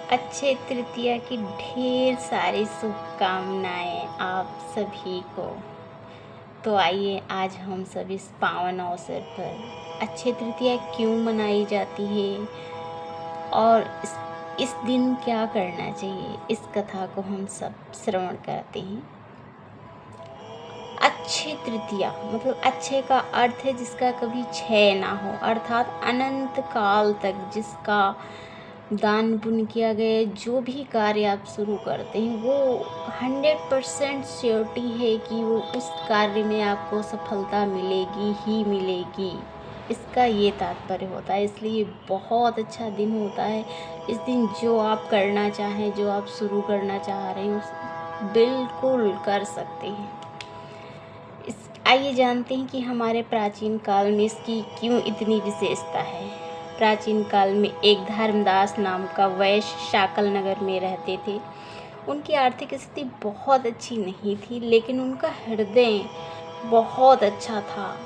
अक्षय तृतीया की ढेर सारी शुभकामनाएं आप सभी को। तो आइए आज हम सब इस पावन अवसर पर अक्षय तृतीया क्यों मनाई जाती है और इस दिन क्या करना चाहिए, इस कथा को हम सब श्रवण करते हैं। अक्षय तृतीया मतलब अक्षय का अर्थ है जिसका कभी क्षय ना हो, अर्थात अनंत काल तक जिसका दान पुण्य किया गया। जो भी कार्य आप शुरू करते हैं वो 100% श्योरिटी है कि वो उस कार्य में आपको सफलता मिलेगी ही मिलेगी। इसका ये तात्पर्य होता है, इसलिए बहुत अच्छा दिन होता है। इस दिन जो आप करना चाहें, जो आप शुरू करना चाह रहे हैं बिल्कुल कर सकते हैं। आइए जानते हैं कि हमारे प्राचीन काल में इसकी क्यों इतनी विशेषता है। प्राचीन काल में एक धर्मदास नाम का वैश्य शाकल नगर में रहते थे। उनकी आर्थिक स्थिति बहुत अच्छी नहीं थी, लेकिन उनका हृदय बहुत अच्छा था।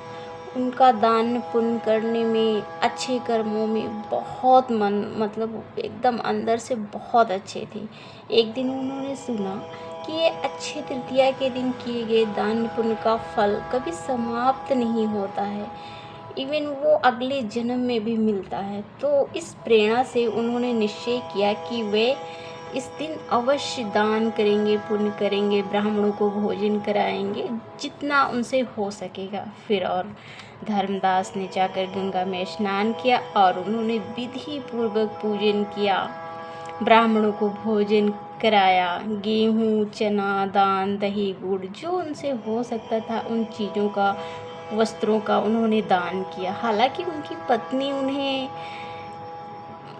उनका दान पुण्य करने में, अच्छे कर्मों में बहुत मतलब एकदम अंदर से बहुत अच्छे थे। एक दिन उन्होंने सुना कि ये अक्षय तृतीया के दिन किए गए दान पुण्य का फल कभी समाप्त नहीं होता है, इवन वो अगले जन्म में भी मिलता है। तो इस प्रेरणा से उन्होंने निश्चय किया कि वे इस दिन अवश्य दान करेंगे, पुण्य करेंगे, ब्राह्मणों को भोजन कराएंगे जितना उनसे हो सकेगा। फिर और धर्मदास ने जाकर गंगा में स्नान किया और उन्होंने विधि पूर्वक पूजन किया, ब्राह्मणों को भोजन कराया, गेहूँ, चना, दान, दही, गुड़ जो उनसे हो सकता था उन चीज़ों का, वस्त्रों का उन्होंने दान किया। हालांकि उनकी पत्नी उन्हें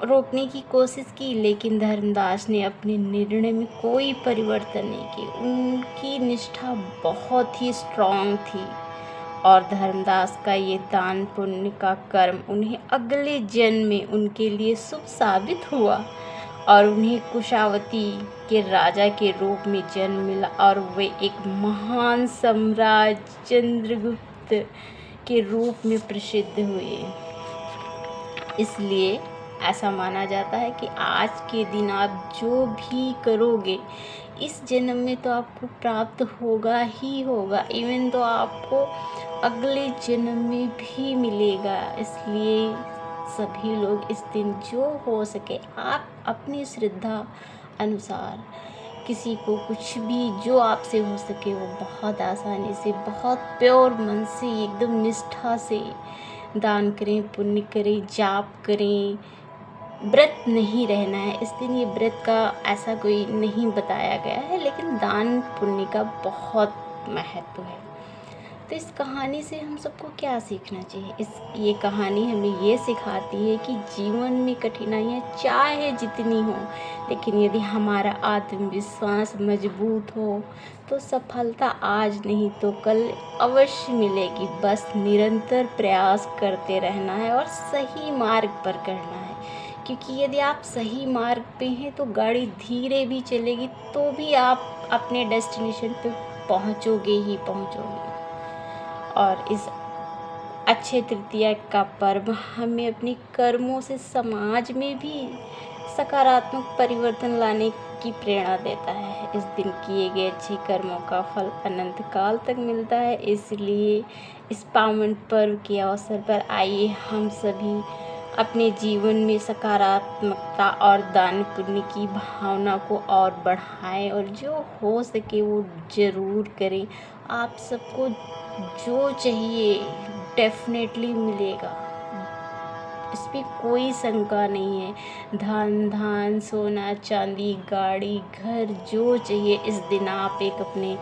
रोकने की कोशिश की, लेकिन धर्मदास ने अपने निर्णय में कोई परिवर्तन नहीं किया। उनकी निष्ठा बहुत ही स्ट्रांग थी और धर्मदास का ये दान पुण्य का कर्म उन्हें अगले जन्म में उनके लिए शुभ साबित हुआ और उन्हें कुशावती के राजा के रूप में जन्म मिला और वे एक महान सम्राट चंद्रगुप्त के रूप में प्रसिद्ध हुए। इसलिए ऐसा माना जाता है कि आज के दिन आप जो भी करोगे इस जन्म में तो आपको प्राप्त होगा ही होगा, इवन तो आपको अगले जन्म में भी मिलेगा। इसलिए सभी लोग इस दिन जो हो सके आप अपनी श्रद्धा अनुसार किसी को कुछ भी जो आपसे हो सके वो बहुत आसानी से, बहुत प्योर मन से, एकदम निष्ठा से दान करें, पुण्य करें, जाप करें। व्रत नहीं रहना है इस दिन, ये व्रत का ऐसा कोई नहीं बताया गया है, लेकिन दान पुण्य का बहुत महत्व है। तो इस कहानी से हम सबको क्या सीखना चाहिए? ये कहानी हमें ये सिखाती है कि जीवन में कठिनाइयाँ चाहे जितनी हो, लेकिन यदि हमारा आत्मविश्वास मजबूत हो तो सफलता आज नहीं तो कल अवश्य मिलेगी। बस निरंतर प्रयास करते रहना है और सही मार्ग पर करना है, क्योंकि यदि आप सही मार्ग पे हैं तो गाड़ी धीरे भी चलेगी तो भी आप अपने डेस्टिनेशन पे पहुंचोगे ही पहुंचोगे। और इस अक्षय तृतीया का पर्व हमें अपने कर्मों से समाज में भी सकारात्मक परिवर्तन लाने की प्रेरणा देता है। इस दिन किए गए अच्छे कर्मों का फल अनंत काल तक मिलता है। इसलिए इस पावन पर्व के अवसर पर आइए हम सभी अपने जीवन में सकारात्मकता और दान पुण्य की भावना को और बढ़ाएं और जो हो सके वो ज़रूर करें। आप सबको जो चाहिए डेफिनेटली मिलेगा, इसमें कोई शंका नहीं है। धन, सोना, चांदी, गाड़ी, घर जो चाहिए इस दिन आप एक अपने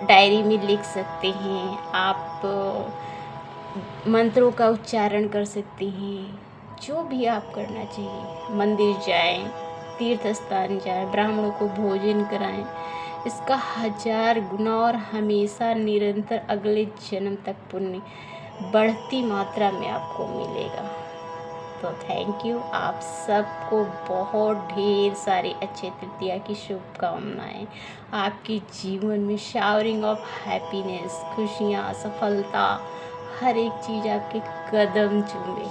डायरी में लिख सकते हैं। आप मंत्रों का उच्चारण कर सकते हैं। जो भी आप करना चाहिए, मंदिर जाएं, तीर्थ स्थान जाएं, ब्राह्मणों को भोजन कराएं, इसका 1000 गुना और हमेशा निरंतर अगले जन्म तक पुण्य बढ़ती मात्रा में आपको मिलेगा। तो थैंक यू, आप सबको बहुत ढेर सारी अक्षय तृतीया की शुभकामनाएं। आपके जीवन में शावरिंग ऑफ हैप्पीनेस, खुशियाँ, सफलता, हर एक चीज़ आपके कदम चूमे।